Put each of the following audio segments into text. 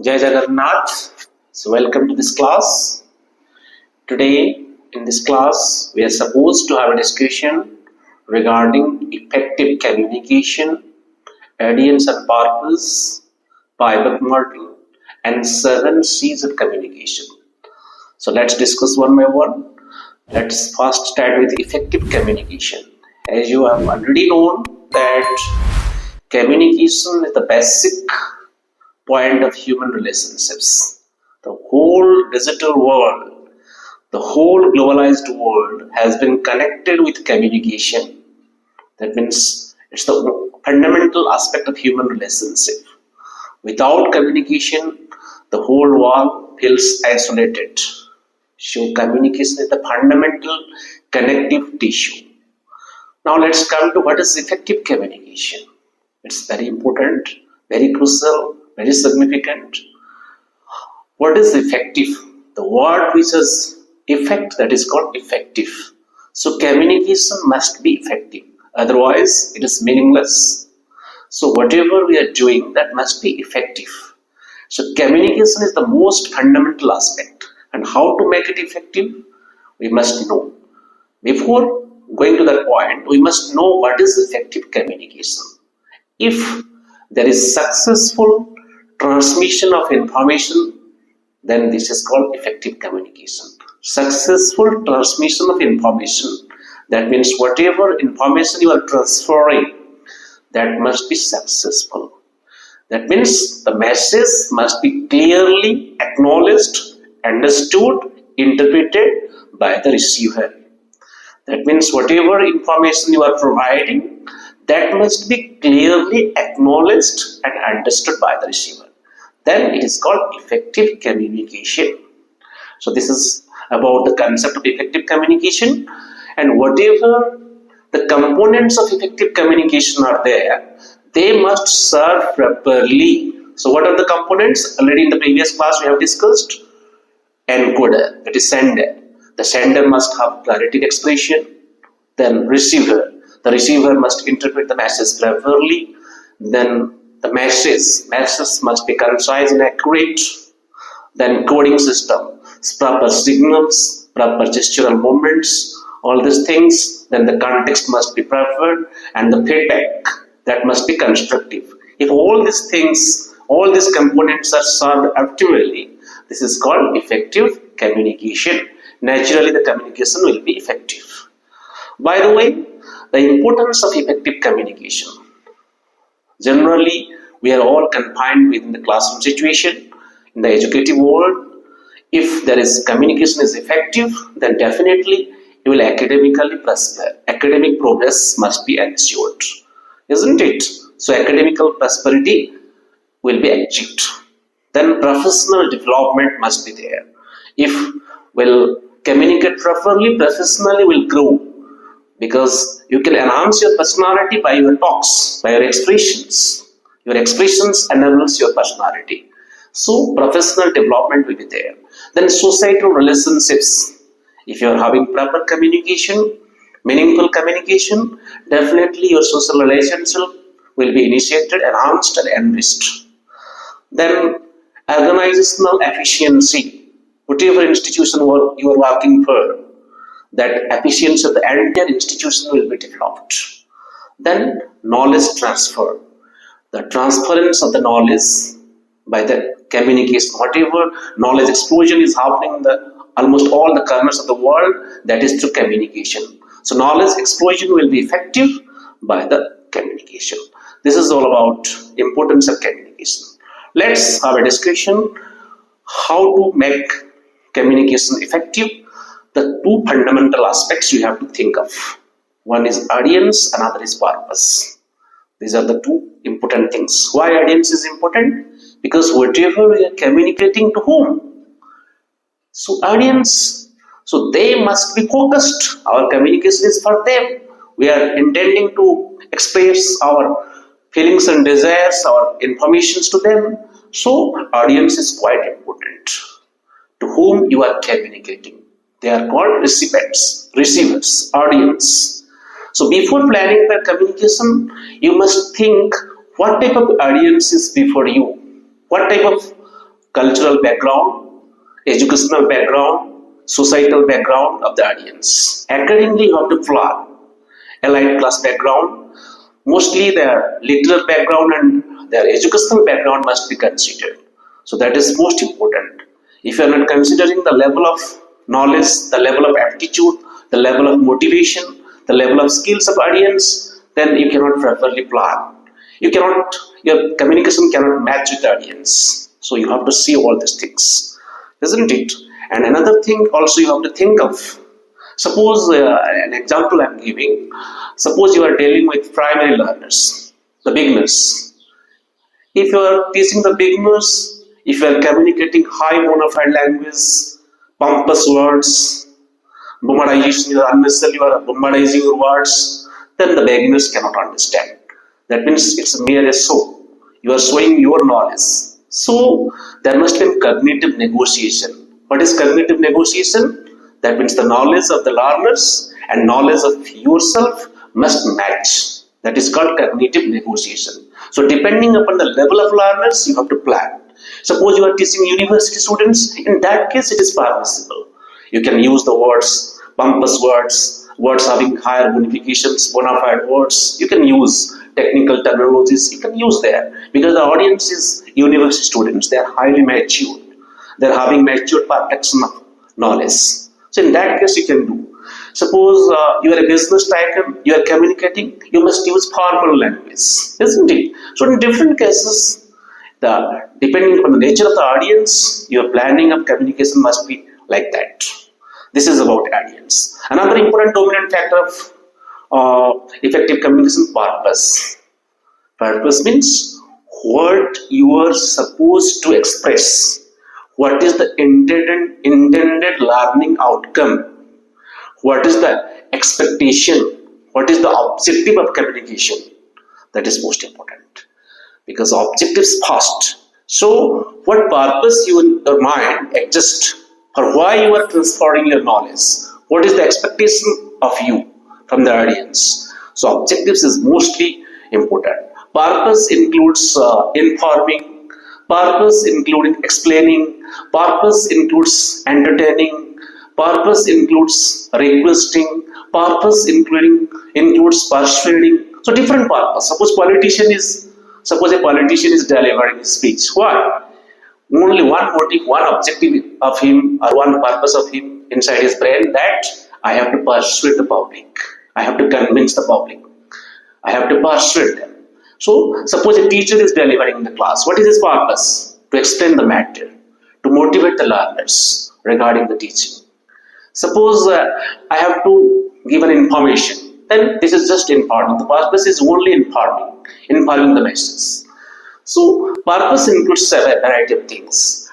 Jai Jagannath. So welcome to this class. Today in this class we are supposed to have a discussion regarding effective communication, audience and purpose, PAIBOC model and 7 C's of communication. So let's discuss one by one. Let's first start with effective communication. As you have already known that communication is the basic point of human relationships. The whole digital world, the whole globalized world has been connected with communication. That means it's the fundamental aspect of human relationship. Without communication, the whole world feels isolated. So communication is the fundamental connective tissue. Now let's come to what is effective communication. It's very important, very crucial, very significant. What is effective? The word which has effect, that is called effective. So communication must be effective, otherwise it is meaningless. So whatever we are doing, that must be effective. So communication is the most fundamental aspect, and how to make it effective we must know. Before going to that point, we must know what is effective communication. If there is successful transmission of information, then this is called effective communication. Successful transmission of information, that means whatever information you are transferring, that must be successful. That means the message must be clearly acknowledged, understood, interpreted by the receiver. That means whatever information you are providing, that must be clearly acknowledged and understood by the receiver. Then it is called effective communication. So this is about the concept of effective communication, and whatever the components of effective communication are there, they must serve properly. So what are the components? Already in the previous class we have discussed. Encoder, that is sender. The sender must have clarity of expression. Then receiver. The receiver must interpret the message properly. Then the message must be concise and accurate. Then coding system, proper signals, proper gestural movements, all these things. Then the context must be proper, and the feedback, that must be constructive. If all these things, all these components are served optimally, this is called effective communication. Naturally the communication will be effective. By the way, the importance of effective communication. Generally, we are all confined within the classroom situation. In the educative world, if there is communication is effective, then definitely you will academically prosper. Academic progress must be ensured, isn't it? So academical prosperity will be achieved. Then professional development must be there. If we'll communicate properly, professionally will grow, because you can enhance your personality by your talks, by your expressions. Your expressions enables your personality. So professional development will be there. Then societal relationships. If you are having proper communication, meaningful communication, definitely your social relationship will be initiated, enhanced and enriched. Then organizational efficiency. Whatever institution you are working for, that efficiency of the entire institution will be developed. Then knowledge transfer. The transference of the knowledge by the communication. Whatever knowledge explosion is happening in almost all the corners of the world, that is through communication. So knowledge explosion will be effective by the communication. This is all about importance of communication. Let's have a discussion how to make communication effective. The two fundamental aspects you have to think of. One is audience, another is purpose. These are the two important things. Why audience is important? Because whatever we are communicating to whom? So audience, so they must be focused. Our communication is for them. We are intending to express our feelings and desires, our informations to them. So audience is quite important. To whom you are communicating. They are called recipients, receivers, audience. So before planning the communication, you must think what type of audience is before you, what type of cultural background, educational background, societal background of the audience. Accordingly, you have to plan allied class background. Mostly their literal background and their educational background must be considered. So that is most important. If you are not considering the level of knowledge, the level of aptitude, the level of motivation, the level of skills of audience, then you cannot properly plan. Your communication cannot match with the audience. So you have to see all these things, isn't it? And another thing also you have to think of. Suppose an example I am giving. Suppose you are dealing with primary learners, the beginners. If you are teaching the beginners, if you are communicating high bona fide language, pompous words, bombardization, you are unnecessarily bombardizing your words, then the beginners cannot understand. That means it's mere a show. You are showing your knowledge. So there must be cognitive negotiation. What is cognitive negotiation? That means the knowledge of the learners and knowledge of yourself must match. That is called cognitive negotiation. So depending upon the level of learners, you have to plan. Suppose you are teaching university students, in that case it is permissible. You can use the words, pompous words, words having higher bonifications, bona fide words. You can use technical terminologies, you can use there. Because the audience is university students, they are highly mature. They are having mature perception of knowledge. So in that case you can do. Suppose you are a business tycoon, you are communicating, you must use formal language, isn't it? So in different cases, depending on the nature of the audience, your planning of communication must be like that. This is about audience. Another important dominant factor of effective communication, purpose. Purpose means what you are supposed to express. What is the intended learning outcome? What is the expectation? What is the objective of communication? That is most important. Because objectives first. So, what purpose your mind exists for why you are transferring your knowledge? What is the expectation of you from the audience? So, objectives is mostly important. Purpose includes informing. Purpose including explaining. Purpose includes entertaining. Purpose includes requesting. Purpose includes persuading. So different purpose. Suppose a politician is delivering his speech. Why? Only one motive, one objective of him, or one purpose of him inside his brain, that I have to persuade the public. I have to convince the public. I have to persuade them. So suppose a teacher is delivering in the class. What is his purpose? To explain the matter, to motivate the learners regarding the teaching. Suppose I have to give an information, then this is just informing. The purpose is only informing the message. So purpose includes a variety of things.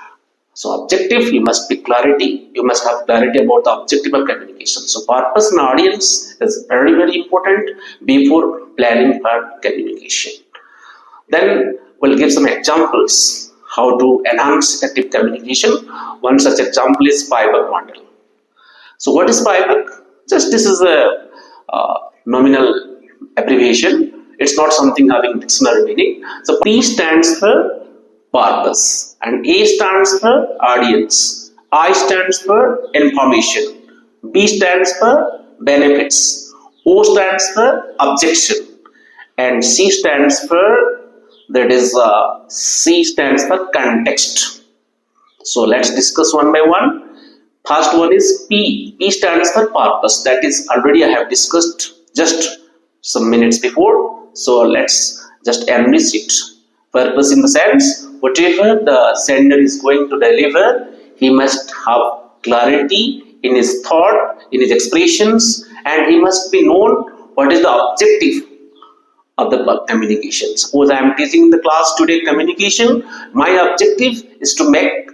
So objective, you must be clarity. You must have clarity about the objective of communication. So purpose and audience is very, very important before planning for communication. Then we'll give some examples how to enhance effective communication. One such example is PAIBOC model. So what is PAIBOC? Just this is a nominal abbreviation. It's not something having dictionary meaning. So P stands for purpose and A stands for audience. I stands for information. B stands for benefits. O stands for objection. And C stands for C stands for context. So let's discuss one by one. First one is P. P stands for purpose. That is already I have discussed just some minutes before. So let's just enrich it. Purpose in the sense, whatever the sender is going to deliver, he must have clarity in his thought, in his expressions, and he must be known what is the objective of the communication. Suppose I am teaching the class today communication. My objective is to make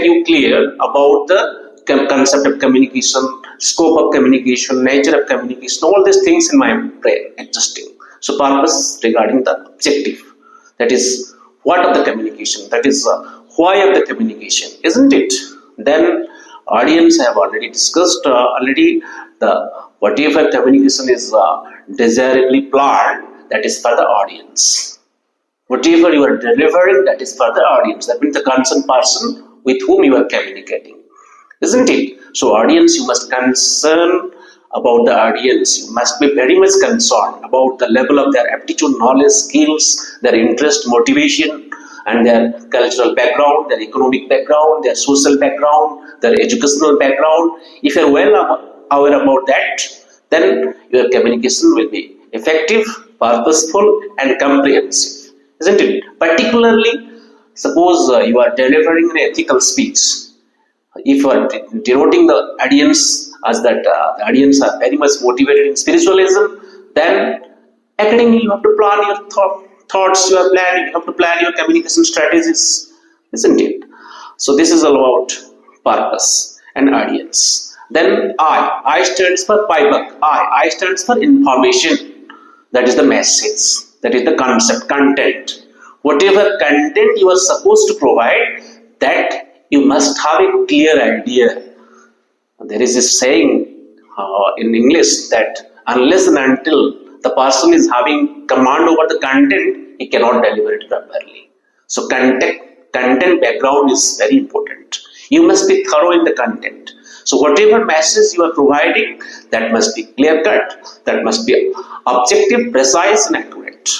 you clear about the concept of communication, scope of communication, nature of communication, all these things in my brain existing. So purpose regarding the objective, that is what of the communication, that is why of the communication, isn't it? Then audience have already discussed the whatever communication is desirably planned, that is for the audience. Whatever you are delivering, that is for the audience. That means the concerned person with whom you are communicating, isn't it? So audience, you must concern about the audience. You must be very much concerned about the level of their aptitude, knowledge, skills, their interest, motivation, and their cultural background, their economic background, their social background, their educational background. If you are well aware about that, then your communication will be effective, purposeful, and comprehensive, isn't it? Particularly, suppose you are delivering an ethical speech. If you are denoting the audience as that the audience are very much motivated in spiritualism, then accordingly you have to plan your thoughts, you have to plan your communication strategies, isn't it? So this is all about purpose and audience. Then I stands for PAIBOC. I stands for information. That is the message. That is the concept, content. Whatever content you are supposed to provide, that you must have a clear idea. There is a saying in English that unless and until the person is having command over the content, he cannot deliver it properly. So content background is very important. You must be thorough in the content. So whatever message you are providing, that must be clear cut, that must be objective, precise, and accurate.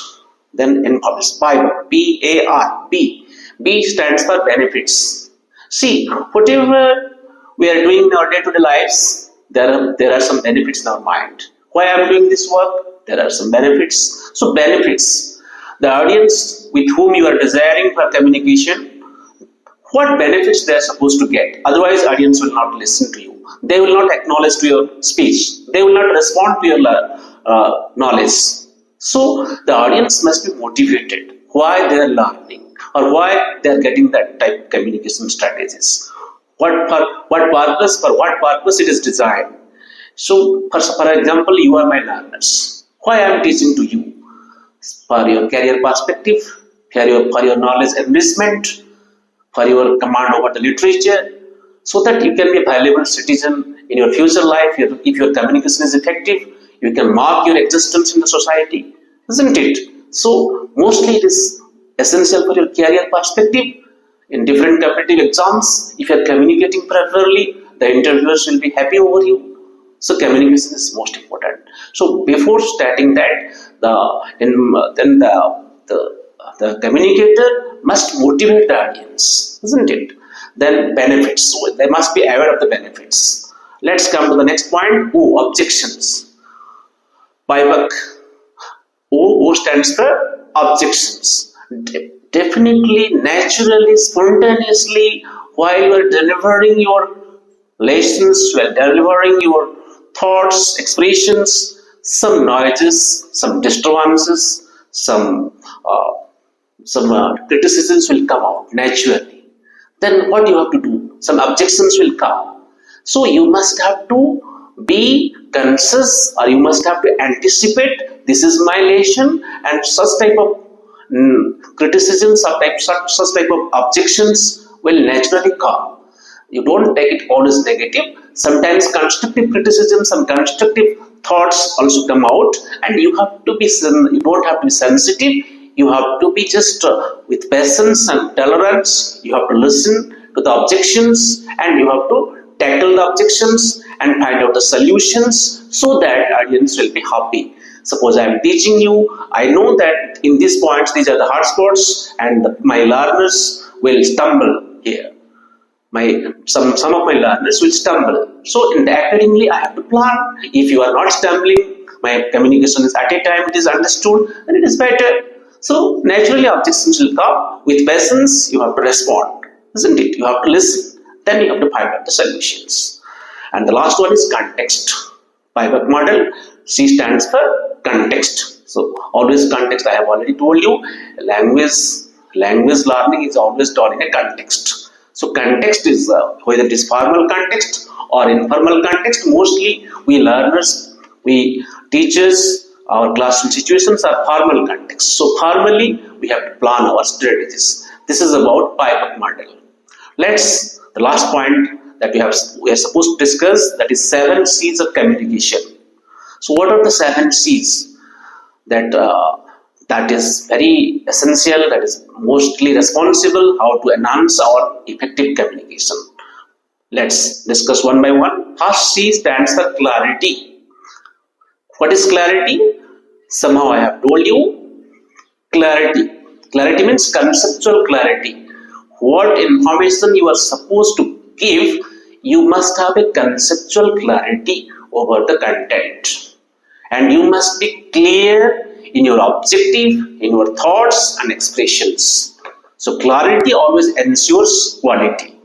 Then information, PAIBOC, P-A-I-B. B stands for benefits. See, whatever we are doing in our day-to-day lives, there are some benefits in our mind. Why I am doing this work? There are some benefits. So benefits, the audience with whom you are desiring for communication, what benefits they are supposed to get? Otherwise, audience will not listen to you. They will not acknowledge to your speech. They will not respond to your knowledge. So the audience must be motivated. Why they are learning, or why they are getting that type of communication strategies. For what purpose it is designed. So, for example, you are my learners. Why I am teaching to you? For your career perspective, for your knowledge enrichment, for your command over the literature, so that you can be a valuable citizen in your future life. If your communication is effective, you can mark your existence in the society, isn't it? So, mostly it is essential for your career perspective. In different competitive exams, if you are communicating properly, the interviewers will be happy over you. So communication is most important. So before starting that, the communicator must motivate the audience, isn't it? Then benefits. So they must be aware of the benefits. Let's come to the next point. O, objections. PAIBOC. O stands for objections. Definitely, naturally, spontaneously, while you are delivering your lessons, while delivering your thoughts, expressions, some noises, some disturbances, some criticisms will come out naturally. Then what you have to do? Some objections will come. So you must have to be conscious, or you must have to anticipate, this is my lesson, and such type of criticisms, such type of objections will naturally come. You don't take it always negative. Sometimes constructive criticism, some constructive thoughts also come out, and you have to be. You don't have to be sensitive. You have to be just with patience and tolerance. You have to listen to the objections, and you have to tackle the objections and find out the solutions, so that audience will be happy. Suppose I am teaching you, I know that in these points, these are the hard spots, and my learners will stumble here. Some of my learners will stumble. So accordingly, I have to plan. If you are not stumbling, my communication is at a time, it is understood, then it is better. So naturally, objections will come. With patience, you have to respond, isn't it? You have to listen. Then you have to find out the solutions. And the last one is context. PAIBOC model, C stands for context. So always context, I have already told you, language learning is always done in a context. So context is whether it is formal context or informal context. Mostly we learners, we teachers, our classroom situations are formal context. So formally we have to plan our strategies. This is about PAIBOC model. The last point that we are supposed to discuss, that is 7 C's of communication. So what are the 7 C's that that is very essential, that is mostly responsible how to enhance our effective communication. Let's discuss one by one. First C stands for clarity. What is clarity? Somehow I have told you. Clarity. Clarity means conceptual clarity. What information you are supposed to give, you must have a conceptual clarity over the content. And you must be clear in your objective, in your thoughts and expressions. So clarity always ensures quality.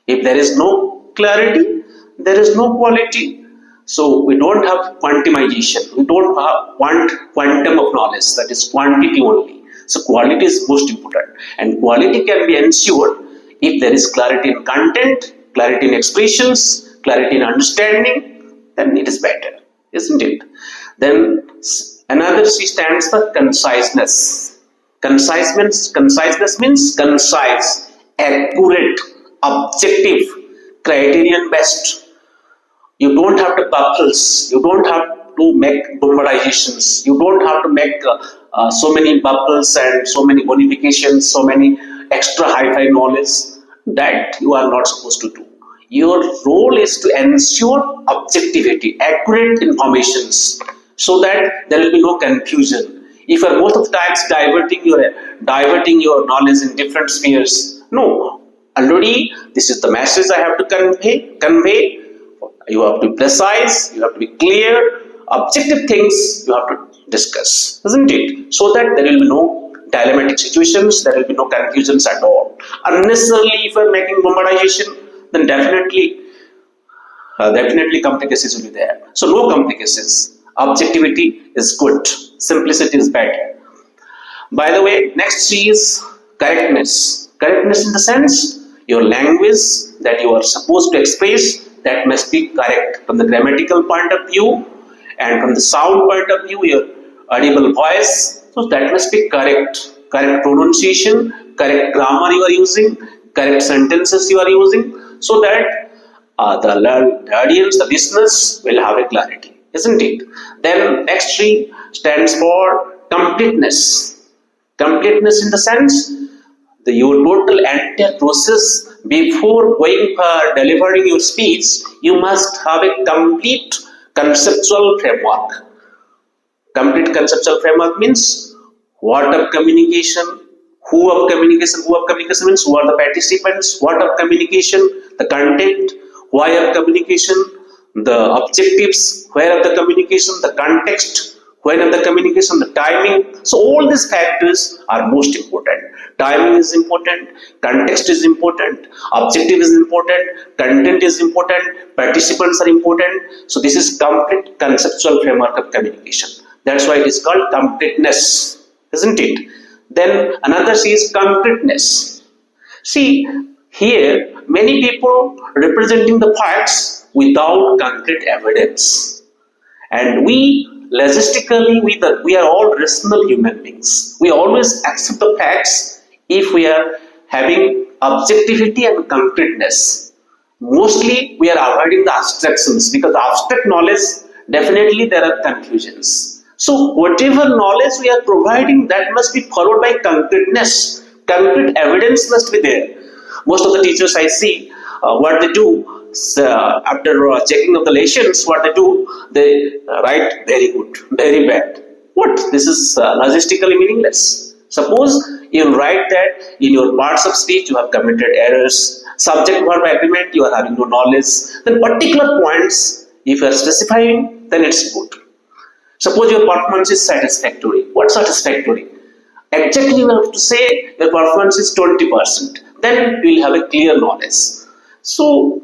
If there is no clarity, there is no quality. So we don't have quantumization. We don't want quantum of knowledge, that is quantity only. So quality is most important, and quality can be ensured if there is clarity in content, clarity in expressions, clarity in understanding, then it is better, isn't it? Then another C stands for conciseness. Conciseness means concise, accurate, objective, criterion based. You don't have to bubbles. You don't have to make bombadizations. You don't have to make so many bubbles and so many bonifications, so many extra hi-fi knowledge. That you are not supposed to do. Your role is to ensure objectivity, accurate informations, so that there will be no confusion. If you are most of the times diverting your knowledge in different spheres, no. Already, this is the message I have to convey. You have to be precise, you have to be clear, objective things you have to discuss, isn't it? So that there will be no dilemmatic situations, there will be no confusions at all. Unnecessarily, if you are making bombardization, then definitely complications will be there. So no complications. Objectivity is good, simplicity is better. By the way, next C is correctness. Correctness in the sense, your language that you are supposed to express, that must be correct from the grammatical point of view and from the sound point of view, your audible voice. So that must be correct. Correct pronunciation, correct grammar you are using, correct sentences you are using, so that the audience, the listeners will have a clarity, isn't it? Then next C stands for completeness. Completeness in the sense, your total entire process before going for delivering your speech, you must have a complete conceptual framework. Complete conceptual framework means what of communication, who of communication means who are the participants, what of communication, the content, why of communication, the objectives, where of the communication, the context, when of the communication, the timing. So all these factors are most important. Timing is important, context is important, objective is important, content is important, participants are important. So this is complete conceptual framework of communication. That's why it is called completeness, isn't it? Then another C is concreteness. See, here many people representing the facts without concrete evidence. And we logistically, we are all rational human beings. We always accept the facts if we are having objectivity and concreteness. Mostly we are avoiding the abstractions, because the abstract knowledge, definitely there are confusions. So whatever knowledge we are providing, that must be followed by concreteness. Concrete evidence must be there. Most of the teachers I see, what they do, after checking of the lessons, what they do, they write very good, very bad. What? This is logistically meaningless. Suppose you write that in your parts of speech you have committed errors, subject-verb agreement you are having no knowledge, then particular points, if you are specifying, then it's good. Suppose your performance is satisfactory. What satisfactory? Exactly you have to say your performance is 20%. Then you will have a clear knowledge. So,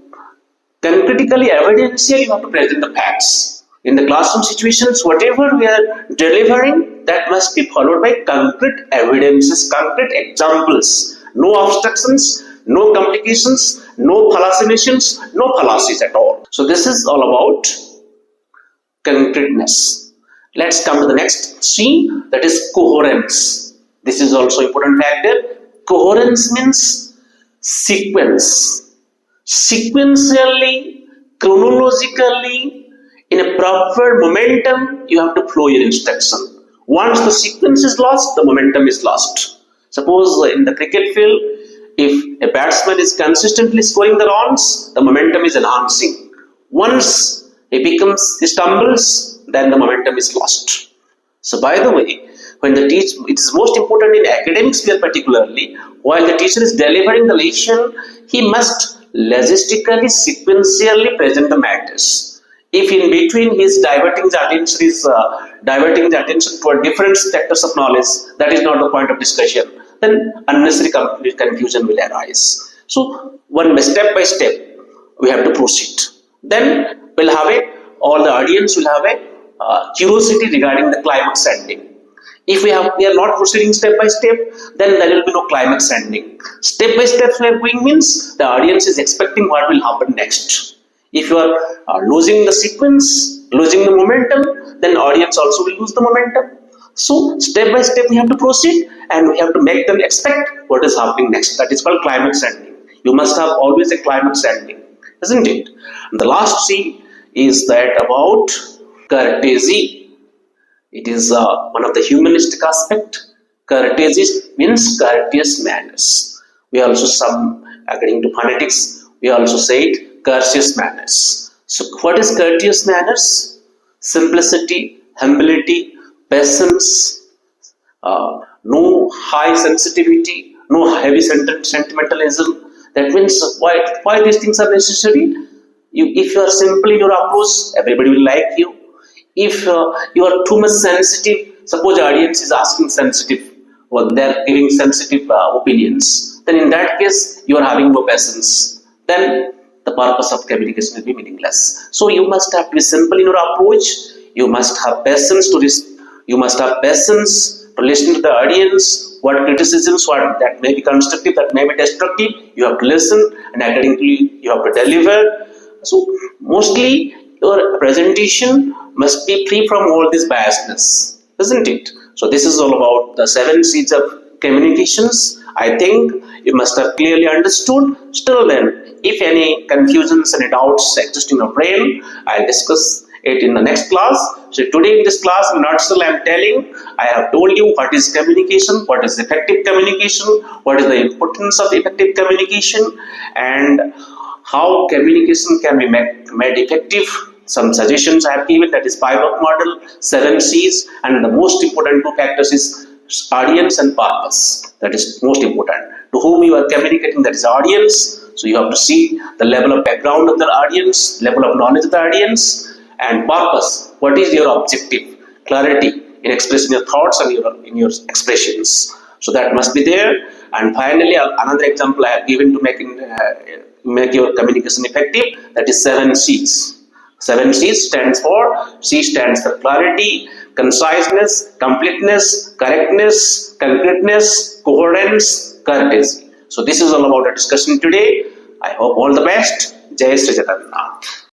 concretely, evidentially, you have to present the facts. In the classroom situations, whatever we are delivering, that must be followed by concrete evidences, concrete examples. No obstructions, no complications, no hallucinations, no fallacies at all. So, this is all about concreteness. Let's come to the next C, that is coherence. This is also important factor. Coherence means sequence. Sequentially, chronologically, in a proper momentum, you have to flow your instruction. Once the sequence is lost, the momentum is lost. Suppose in the cricket field, if a batsman is consistently scoring the runs, the momentum is enhancing. Once he stumbles, then the momentum is lost. So by the way, when the teacher, it is most important in academic sphere particularly, while the teacher is delivering the lesson, he must logistically, sequentially present the matters. If in between he is diverting the attention toward different sectors of knowledge, that is not the point of discussion, then unnecessary confusion will arise. So one step by step we have to proceed. Then we'll have all the audience will have a curiosity regarding the climax ending. If we are not proceeding step by step, then there will be no climax ending. Step by step we are going means the audience is expecting what will happen next. If you are losing the sequence, losing the momentum, then audience also will lose the momentum. So step by step we have to proceed and we have to make them expect what is happening next. That is called climax ending. You must have always a climax ending, isn't it? And the last C is that about courtesy. It is one of the humanistic aspect. Courtesy means courteous manners. We also according to phonetics, we also say it courteous manners. So what is courteous manners? Simplicity, humility, patience, no high sensitivity, no heavy sentimentalism. That means why these things are necessary? If you are simple in your approach, everybody will like you. If you are too much sensitive, suppose the audience is asking sensitive, or they are giving sensitive opinions, then in that case you are having no patience. Then the purpose of communication will be meaningless. So you must have to be simple in your approach. You must have patience to listen to the audience. What criticisms, what that may be constructive, that may be destructive, you have to listen, and accordingly you have to deliver. So mostly your presentation must be free from all this biasness, isn't it? So this is all about the 7 C's of communications. I think you must have clearly understood. Still then, if any confusions and doubts exist in your brain, I'll discuss it in the next class. So today in this class, in nutshell, I have told you what is communication, what is effective communication, what is the importance of effective communication, and how communication can be made effective. Some suggestions I have given, that is PAIBOC model, 7 C's, and the most important 2 factors is audience and purpose. That is most important. To whom you are communicating, that is audience. So you have to see the level of background of the audience, level of knowledge of the audience, and purpose. What is your objective? Clarity in expressing your thoughts and in your expressions. So that must be there. And finally, another example I have given to make your communication effective, that is 7 C's. 7 C's stands for, C stands for clarity, conciseness, completeness, correctness, concreteness, coherence, courtesy. So this is all about our discussion today. I hope all the best. Jai Sri Jagannath.